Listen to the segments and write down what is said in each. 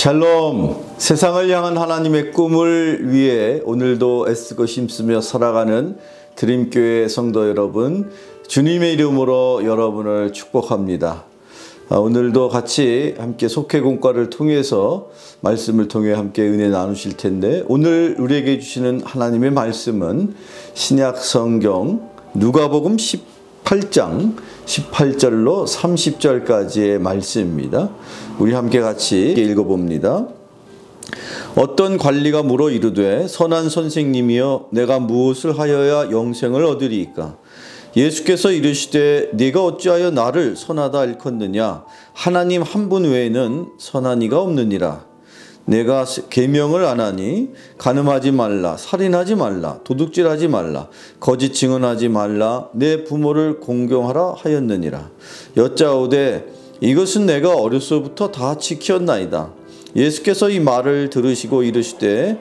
샬롬! 세상을 향한 하나님의 꿈을 위해 오늘도 애쓰고 힘쓰며 살아가는 드림교회 성도 여러분, 주님의 이름으로 여러분을 축복합니다. 오늘도 같이 함께 속회공과를 통해서 말씀을 통해 함께 은혜 나누실 텐데, 오늘 우리에게 주시는 하나님의 말씀은 신약 성경 누가복음 18장 18절로 30절까지의 말씀입니다. 우리 함께 같이 읽어봅니다. 어떤 관리가 물어 이르되 선한 선생님이여 내가 무엇을 하여야 영생을 얻으리이까? 예수께서 이르시되 네가 어찌하여 나를 선하다 일컫느냐? 하나님 한 분 외에는 선한 이가 없느니라. 내가 계명을 안 하니 간음하지 말라, 살인하지 말라, 도둑질하지 말라, 거짓 증언하지 말라, 내 부모를 공경하라 하였느니라. 여짜오되 이것은 내가 어려서부터 다 지켰나이다. 예수께서 이 말을 들으시고 이르시되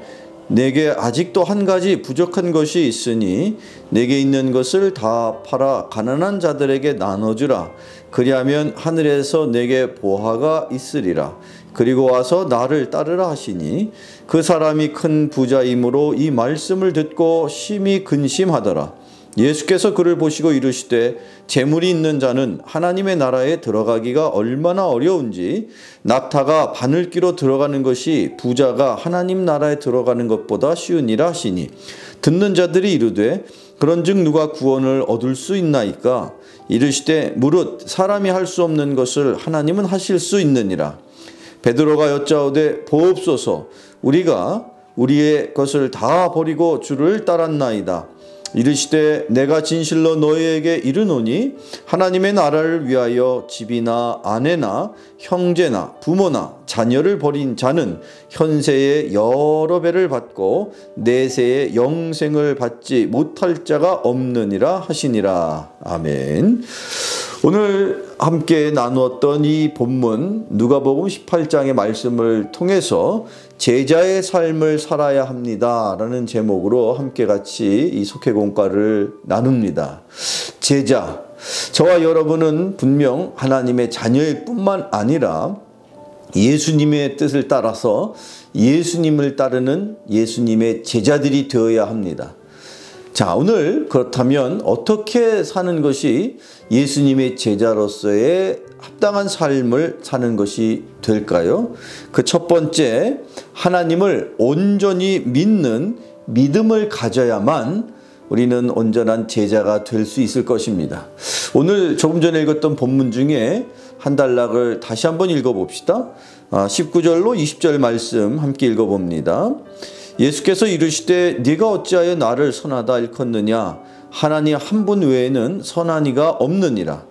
내게 아직도 한 가지 부족한 것이 있으니 내게 있는 것을 다 팔아 가난한 자들에게 나눠주라. 그리하면 하늘에서 내게 보화가 있으리라. 그리고 와서 나를 따르라 하시니 그 사람이 큰 부자이므로 이 말씀을 듣고 심히 근심하더라. 예수께서 그를 보시고 이르시되 재물이 있는 자는 하나님의 나라에 들어가기가 얼마나 어려운지 낙타가 바늘기로 들어가는 것이 부자가 하나님 나라에 들어가는 것보다 쉬우니라 하시니 듣는 자들이 이르되 그런즉 누가 구원을 얻을 수 있나이까? 이르시되 무릇 사람이 할 수 없는 것을 하나님은 하실 수 있느니라. 베드로가 여짜오되 보옵소서 우리가 우리의 것을 다 버리고 주를 따랐나이다. 이르시되 내가 진실로 너희에게 이르노니 하나님의 나라를 위하여 집이나 아내나 형제나 부모나 자녀를 버린 자는 현세에 여러 배를 받고 내세에 영생을 받지 못할 자가 없느니라 하시니라. 아멘. 오늘 함께 나누었던 이 본문 누가복음 18장의 말씀을 통해서 제자의 삶을 살아야 합니다 라는 제목으로 함께 같이 이 속회공과를 나눕니다. 제자, 저와 여러분은 분명 하나님의 자녀일 뿐만 아니라 예수님의 뜻을 따라서 예수님을 따르는 예수님의 제자들이 되어야 합니다. 자, 오늘 그렇다면 어떻게 사는 것이 예수님의 제자로서의 합당한 삶을 사는 것이 될까요? 그 첫 번째, 하나님을 온전히 믿는 믿음을 가져야만 우리는 온전한 제자가 될 수 있을 것입니다. 오늘 조금 전에 읽었던 본문 중에 한 단락을 다시 한번 읽어봅시다. 19절로 20절 말씀 함께 읽어봅니다. 예수께서 이르시되 네가 어찌하여 나를 선하다 일컫느냐? 하나님 한 분 외에는 선한 이가 없느니라.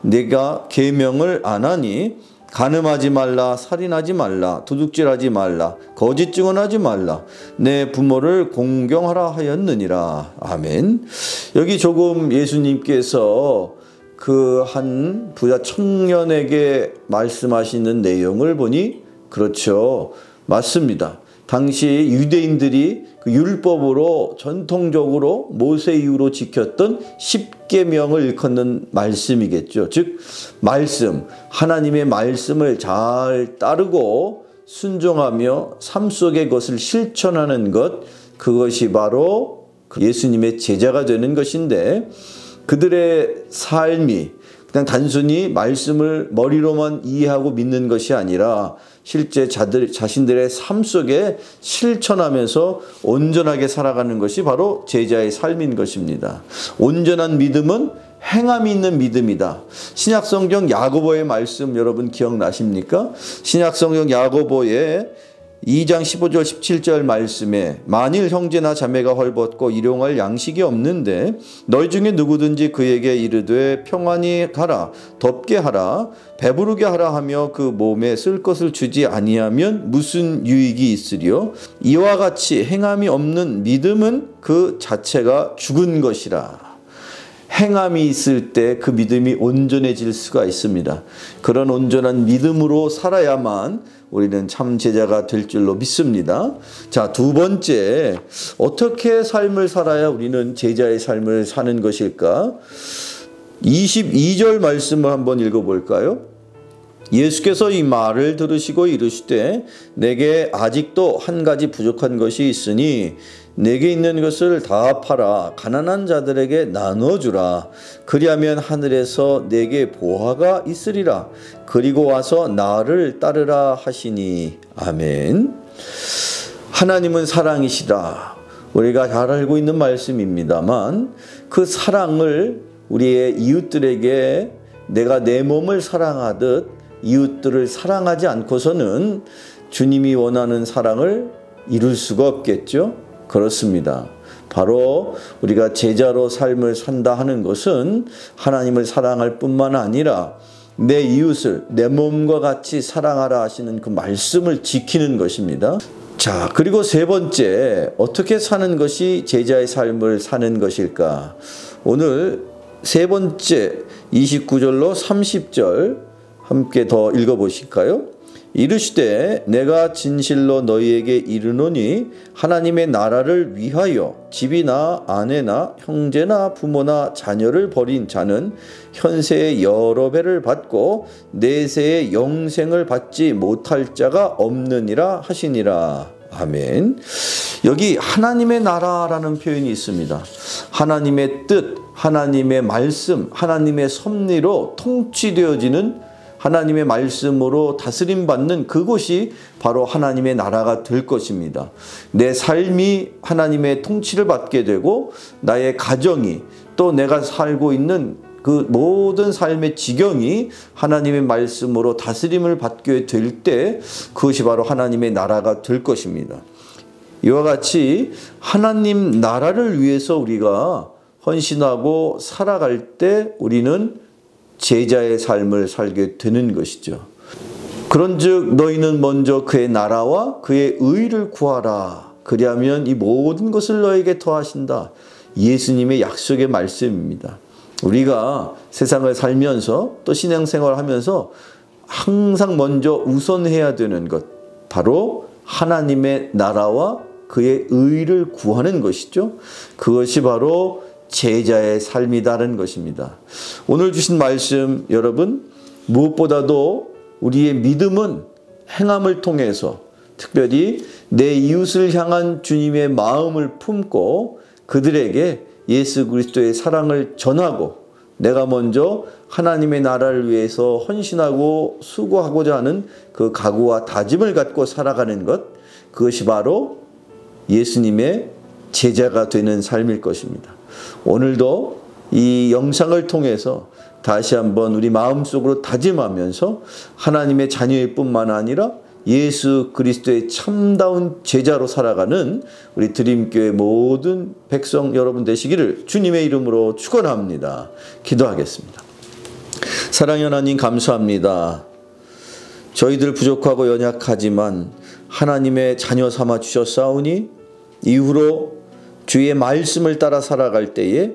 네가 계명을 안 하니 간음하지 말라, 살인하지 말라, 도둑질하지 말라, 거짓 증언하지 말라, 내 부모를 공경하라 하였느니라. 아멘. 여기 조금 예수님께서 그 한 부자 청년에게 말씀하시는 내용을 보니 그렇죠. 맞습니다. 당시 유대인들이 그 율법으로 전통적으로 모세 이후로 지켰던 10계명을 일컫는 말씀이겠죠. 즉 말씀, 하나님의 말씀을 잘 따르고 순종하며 삶 속에 그것을 실천하는 것, 그것이 바로 예수님의 제자가 되는 것인데, 그들의 삶이 그냥 단순히 말씀을 머리로만 이해하고 믿는 것이 아니라 실제 자신들의 삶 속에 실천하면서 온전하게 살아가는 것이 바로 제자의 삶인 것입니다. 온전한 믿음은 행함이 있는 믿음이다. 신약성경 야고보의 말씀 여러분 기억나십니까? 신약성경 야고보의 2장 15절 17절 말씀에 만일 형제나 자매가 헐벗고 일용할 양식이 없는데 너희 중에 누구든지 그에게 이르되 평안히 가라, 덥게 하라, 배부르게 하라 하며 그 몸에 쓸 것을 주지 아니하면 무슨 유익이 있으리요? 이와 같이 행함이 없는 믿음은 그 자체가 죽은 것이라. 행함이 있을 때 그 믿음이 온전해질 수가 있습니다. 그런 온전한 믿음으로 살아야만 우리는 참 제자가 될 줄로 믿습니다. 자, 두 번째, 어떻게 삶을 살아야 우리는 제자의 삶을 사는 것일까? 22절 말씀을 한번 읽어볼까요? 예수께서 이 말을 들으시고 이르시되 내게 아직도 한 가지 부족한 것이 있으니 내게 있는 것을 다 팔아 가난한 자들에게 나눠주라. 그리하면 하늘에서 내게 보화가 있으리라. 그리고 와서 나를 따르라 하시니. 아멘. 하나님은 사랑이시라. 우리가 잘 알고 있는 말씀입니다만 그 사랑을 우리의 이웃들에게 내가 내 몸을 사랑하듯 이웃들을 사랑하지 않고서는 주님이 원하는 사랑을 이룰 수가 없겠죠. 그렇습니다. 바로 우리가 제자로 삶을 산다 하는 것은 하나님을 사랑할 뿐만 아니라 내 이웃을 내 몸과 같이 사랑하라 하시는 그 말씀을 지키는 것입니다. 자, 그리고 세 번째, 어떻게 사는 것이 제자의 삶을 사는 것일까? 오늘 세 번째 29절로 30절 함께 더 읽어보실까요? 이르시되 내가 진실로 너희에게 이르노니 하나님의 나라를 위하여 집이나 아내나 형제나 부모나 자녀를 버린 자는 현세의 여러 배를 받고 내세의 영생을 받지 못할 자가 없느니라 하시니라. 아멘. 여기 하나님의 나라라는 표현이 있습니다. 하나님의 뜻, 하나님의 말씀, 하나님의 섭리로 통치되어지는 하나님의 말씀으로 다스림받는 그곳이 바로 하나님의 나라가 될 것입니다. 내 삶이 하나님의 통치를 받게 되고 나의 가정이 또 내가 살고 있는 그 모든 삶의 지경이 하나님의 말씀으로 다스림을 받게 될 때 그것이 바로 하나님의 나라가 될 것입니다. 이와 같이 하나님 나라를 위해서 우리가 헌신하고 살아갈 때 우리는 제자의 삶을 살게 되는 것이죠. 그런즉 너희는 먼저 그의 나라와 그의 의를 구하라. 그리하면 이 모든 것을 너에게 더하신다. 예수님의 약속의 말씀입니다. 우리가 세상을 살면서 또 신앙생활을 하면서 항상 먼저 우선해야 되는 것, 바로 하나님의 나라와 그의 의를 구하는 것이죠. 그것이 바로 제자의 삶이다라는 것입니다. 오늘 주신 말씀 여러분, 무엇보다도 우리의 믿음은 행함을 통해서 특별히 내 이웃을 향한 주님의 마음을 품고 그들에게 예수 그리스도의 사랑을 전하고 내가 먼저 하나님의 나라를 위해서 헌신하고 수고하고자 하는 그 각오와 다짐을 갖고 살아가는 것, 그것이 바로 예수님의 제자가 되는 삶일 것입니다. 오늘도 이 영상을 통해서 다시 한번 우리 마음속으로 다짐하면서 하나님의 자녀일 뿐만 아니라 예수 그리스도의 참다운 제자로 살아가는 우리 드림교회 모든 백성 여러분 되시기를 주님의 이름으로 축원합니다. 기도하겠습니다. 사랑의 하나님 감사합니다. 저희들 부족하고 연약하지만 하나님의 자녀 삼아 주셨사오니 이후로 주의 말씀을 따라 살아갈 때에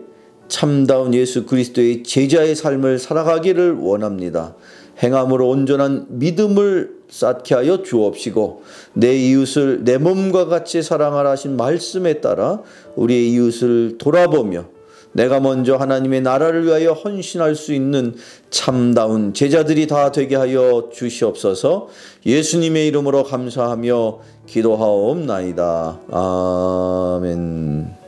참다운 예수 그리스도의 제자의 삶을 살아가기를 원합니다. 행함으로 온전한 믿음을 쌓게 하여 주옵시고 내 이웃을 내 몸과 같이 사랑하라 하신 말씀에 따라 우리의 이웃을 돌아보며 내가 먼저 하나님의 나라를 위하여 헌신할 수 있는 참다운 제자들이 다 되게 하여 주시옵소서. 예수님의 이름으로 감사하며 기도하옵나이다. 아멘.